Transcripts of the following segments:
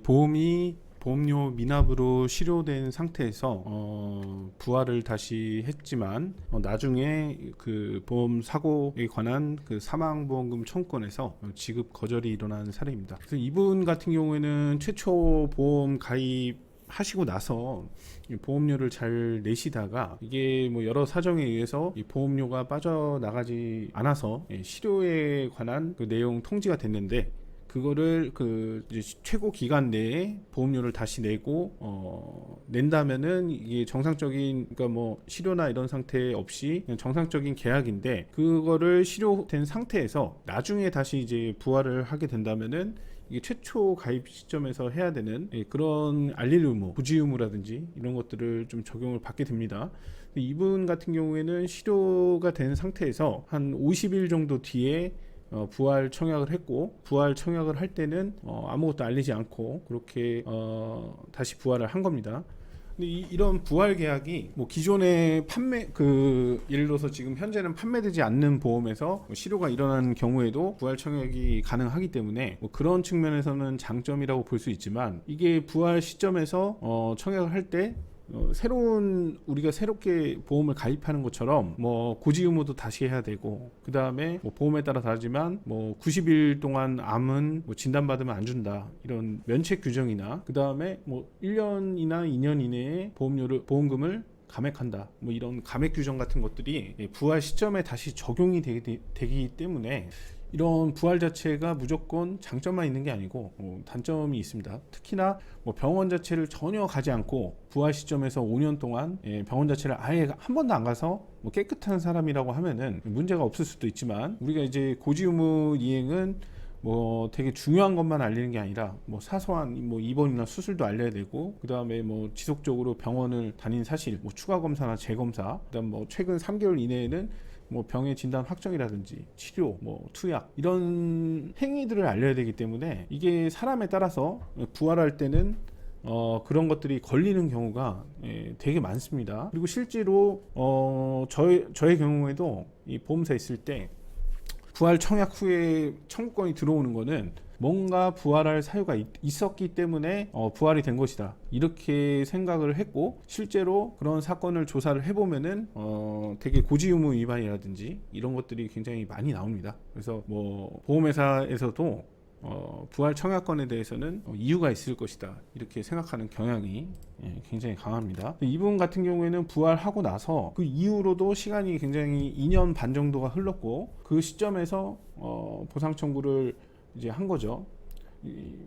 보험이 보험료 미납으로 실효된 상태에서 부활을 다시 했지만 나중에 그 보험 사고에 관한 그 사망보험금 청구권에서 지급 거절이 일어난 사례입니다. 그래서 이분 같은 경우에는 최초 보험 가입 하시고 나서 보험료를 잘 내시다가 이게 뭐 여러 사정에 의해서 이 보험료가 빠져나가지 않아서 실효에 관한 그 내용 통지가 됐는데, 그거를 그 이제 최고 기간 내에 보험료를 다시 내고 낸다면은 이게 정상적인, 그러니까 뭐 실효나 이런 상태 없이 그냥 정상적인 계약인데, 그거를 실효된 상태에서 나중에 다시 이제 부활을 하게 된다면은 이게 최초 가입 시점에서 해야 되는 그런 알릴 의무, 고지 의무라든지 이런 것들을 좀 적용을 받게 됩니다. 이분 같은 경우에는 실효가 된 상태에서 한 50일 정도 뒤에 부활 청약을 했고, 부활 청약을 할 때는 아무것도 알리지 않고 그렇게 다시 부활을 한 겁니다. 근데 이런 부활 계약이 뭐 기존의 판매 예를 들어서 지금 현재는 판매되지 않는 보험에서 실효가 일어나는 경우에도 부활 청약이 가능하기 때문에 뭐 그런 측면에서는 장점이라고 볼 수 있지만, 이게 부활 시점에서 청약을 할때 우리가 새롭게 보험을 가입하는 것처럼 뭐 고지 의무도 다시 해야 되고, 그 다음에 뭐 보험에 따라 다르지만 뭐 90일 동안 암은 뭐 진단받으면 안 준다, 이런 면책 규정이나, 그 다음에 뭐 1년이나 2년 이내에 보험금을 감액한다, 뭐 이런 감액 규정 같은 것들이 부활 시점에 다시 적용이 되기 때문에 이런 부활 자체가 무조건 장점만 있는 게 아니고 단점이 있습니다. 특히나 뭐 병원 자체를 전혀 가지 않고 부활 시점에서 5년 동안 병원 자체를 아예 한 번도 안 가서 뭐 깨끗한 사람이라고 하면은 문제가 없을 수도 있지만, 우리가 이제 고지 의무 이행은 뭐 되게 중요한 것만 알리는 게 아니라 뭐 사소한 뭐 입원이나 수술도 알려야 되고, 그 다음에 뭐 지속적으로 병원을 다닌 사실, 뭐 추가 검사나 재검사, 그 다음 뭐 최근 3개월 이내에는 뭐 병의 진단 확정이라든지 치료, 뭐 투약, 이런 행위들을 알려야 되기 때문에 이게 사람에 따라서 부활할 때는 그런 것들이 걸리는 경우가 되게 많습니다. 그리고 실제로 저의 경우에도 이 보험사에 있을 때 부활 청약 후에 청구권이 들어오는 거는 뭔가 부활할 사유가 있었기 때문에 부활이 된 것이다, 이렇게 생각을 했고, 실제로 그런 사건을 조사를 해보면은 되게 고지 의무 위반이라든지 이런 것들이 굉장히 많이 나옵니다. 그래서 뭐 보험회사에서도 부활 청약권에 대해서는 이유가 있을 것이다, 이렇게 생각하는 경향이 굉장히 강합니다. 이분 같은 경우에는 부활하고 나서 그 이후로도 시간이 굉장히 2년 반 정도가 흘렀고, 그 시점에서 보상 청구를 이제 한 거죠.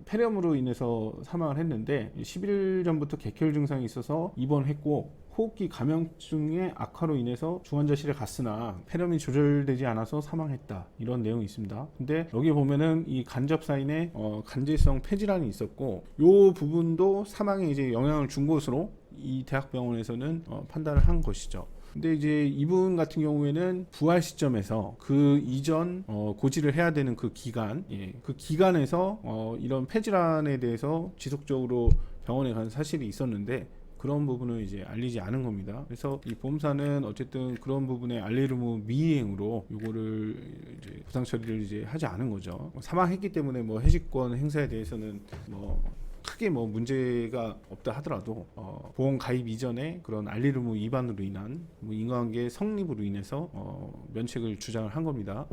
폐렴으로 인해서 사망을 했는데 10일 전부터 객혈 증상이 있어서 입원했고, 호흡기 감염증의 악화로 인해서 중환자실에 갔으나 폐렴이 조절되지 않아서 사망했다, 이런 내용이 있습니다. 근데 여기 보면은 이 간접 사인에 간질성 폐질환이 있었고, 요 부분도 사망에 이제 영향을 준 것으로 이 대학병원에서는 판단을 한 것이죠. 근데 이제 이분 같은 경우에는 부활 시점에서 그 이전 고지를 해야 되는 그 기간, 그 기간에서 이런 폐질환에 대해서 지속적으로 병원에 간 사실이 있었는데, 그런 부분을 이제 알리지 않은 겁니다. 그래서 이 보험사는 어쨌든 그런 부분에 알릴 의무 미이행으로 요거를 이제 보상 처리를 이제 하지 않은 거죠. 사망했기 때문에 뭐 해직권 행사에 대해서는 뭐 크게 뭐 문제가 없다 하더라도 보험 가입 이전에 그런 알릴 의무 위반으로 인한 뭐 인과관계 성립으로 인해서 면책을 주장을 한 겁니다.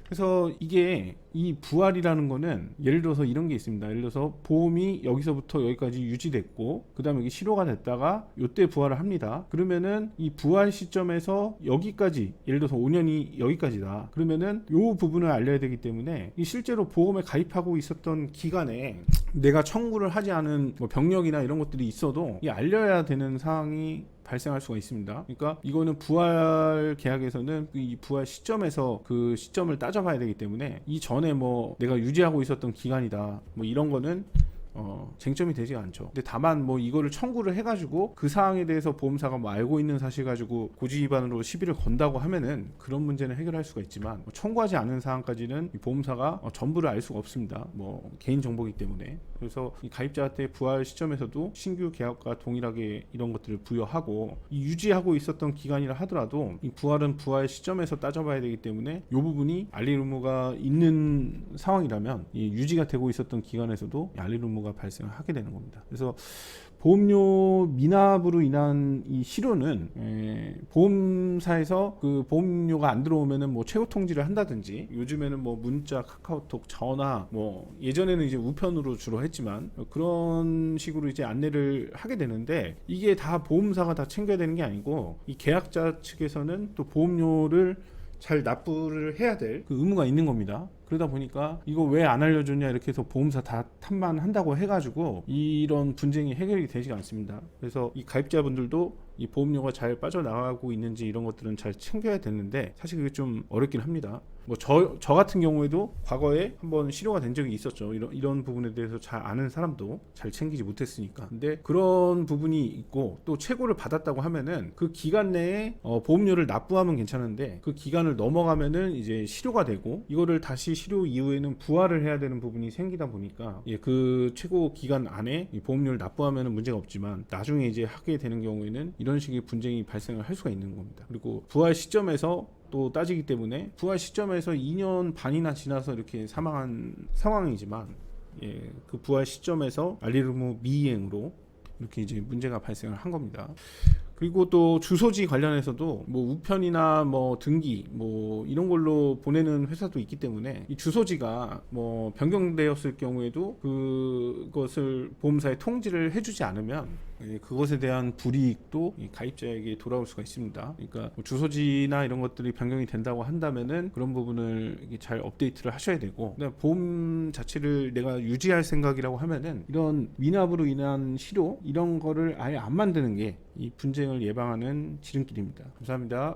그래서 이게 이 부활이라는 거는 예를 들어서 이런 게 있습니다. 예를 들어서 보험이 여기서부터 여기까지 유지됐고, 그 다음에 여기 실효가 됐다가 요때 부활을 합니다. 그러면은 이 부활 시점에서 여기까지, 예를 들어서 5년이 여기까지다, 그러면은 요 부분을 알려야 되기 때문에 이 실제로 보험에 가입하고 있었던 기간에 내가 청구를 하지 않은 뭐 병력이나 이런 것들이 있어도 이 알려야 되는 상황이 발생할 수가 있습니다. 그러니까 이거는 부활 계약에서는 이 부활 시점에서 그 시점을 따져봐야 되기 때문에, 이 전에 뭐 내가 유지하고 있었던 기간이다, 뭐 이런 거는 쟁점이 되지 않죠. 근데 다만 뭐 이거를 청구를 해가지고 그 사항에 대해서 보험사가 뭐 알고 있는 사실 가지고 고지 위반으로 시비를 건다고 하면은 그런 문제는 해결할 수가 있지만, 뭐 청구하지 않은 사항까지는 보험사가 전부를 알 수가 없습니다. 뭐 개인 정보이기 때문에. 그래서 이 가입자한테 부활 시점에서도 신규 계약과 동일하게 이런 것들을 부여하고, 이 유지하고 있었던 기간이라 하더라도 이 부활은 부활 시점에서 따져봐야 되기 때문에 이 부분이 알릴 의무가 있는 상황이라면, 이 유지가 되고 있었던 기간에서도 알릴 의무가 보험료가 발생을 하게 되는 겁니다. 그래서 보험료 미납으로 인한 이 실효는 보험사에서 그 보험료가 안 들어오면은 뭐 최고 통지를 한다든지, 요즘에는 뭐 문자, 카카오톡, 전화, 뭐 예전에는 이제 우편으로 주로 했지만 그런 식으로 이제 안내를 하게 되는데, 이게 다 보험사가 다 챙겨야 되는 게 아니고 이 계약자 측에서는 또 보험료를 잘 납부를 해야 될 그 의무가 있는 겁니다. 그러다 보니까 이거 왜 안 알려줬냐 이렇게 해서 보험사 다 탓만 한다고 해가지고 이런 분쟁이 해결이 되지가 않습니다. 그래서 이 가입자분들도 이 보험료가 잘 빠져나가고 있는지 이런 것들은 잘 챙겨야 되는데, 사실 그게 좀 어렵긴 합니다. 뭐 저 같은 경우에도 과거에 한번 실효가 된 적이 있었죠. 이런 부분에 대해서 잘 아는 사람도 잘 챙기지 못했으니까. 근데 그런 부분이 있고, 또 최고를 받았다고 하면은 그 기간 내에 보험료를 납부하면 괜찮은데, 그 기간을 넘어가면은 이제 실효가 되고, 이거를 다시 실효 이후에는 부활을 해야 되는 부분이 생기다 보니까, 그 최고 기간 안에 이 보험료를 납부하면은 문제가 없지만 나중에 이제 하게 되는 경우에는 이런 식의 분쟁이 발생을 할 수가 있는 겁니다. 그리고 부활 시점에서 또 따지기 때문에, 부활 시점에서 2년 반이나 지나서 이렇게 사망한 상황이지만, 그 부활 시점에서 알릴 의무 미이행으로 이렇게 이제 문제가 발생을 한 겁니다. 그리고 또 주소지 관련해서도 뭐 우편이나 뭐 등기 뭐 이런 걸로 보내는 회사도 있기 때문에, 이 주소지가 뭐 변경되었을 경우에도 그것을 보험사에 통지를 해주지 않으면 그것에 대한 불이익도 이 가입자에게 돌아올 수가 있습니다. 그러니까 뭐 주소지나 이런 것들이 변경이 된다고 한다면은 그런 부분을 잘 업데이트를 하셔야 되고, 보험 자체를 내가 유지할 생각이라고 하면은 이런 미납으로 인한 실효 이런 거를 아예 안 만드는 게 이 분쟁을 예방하는 지름길입니다. 감사합니다.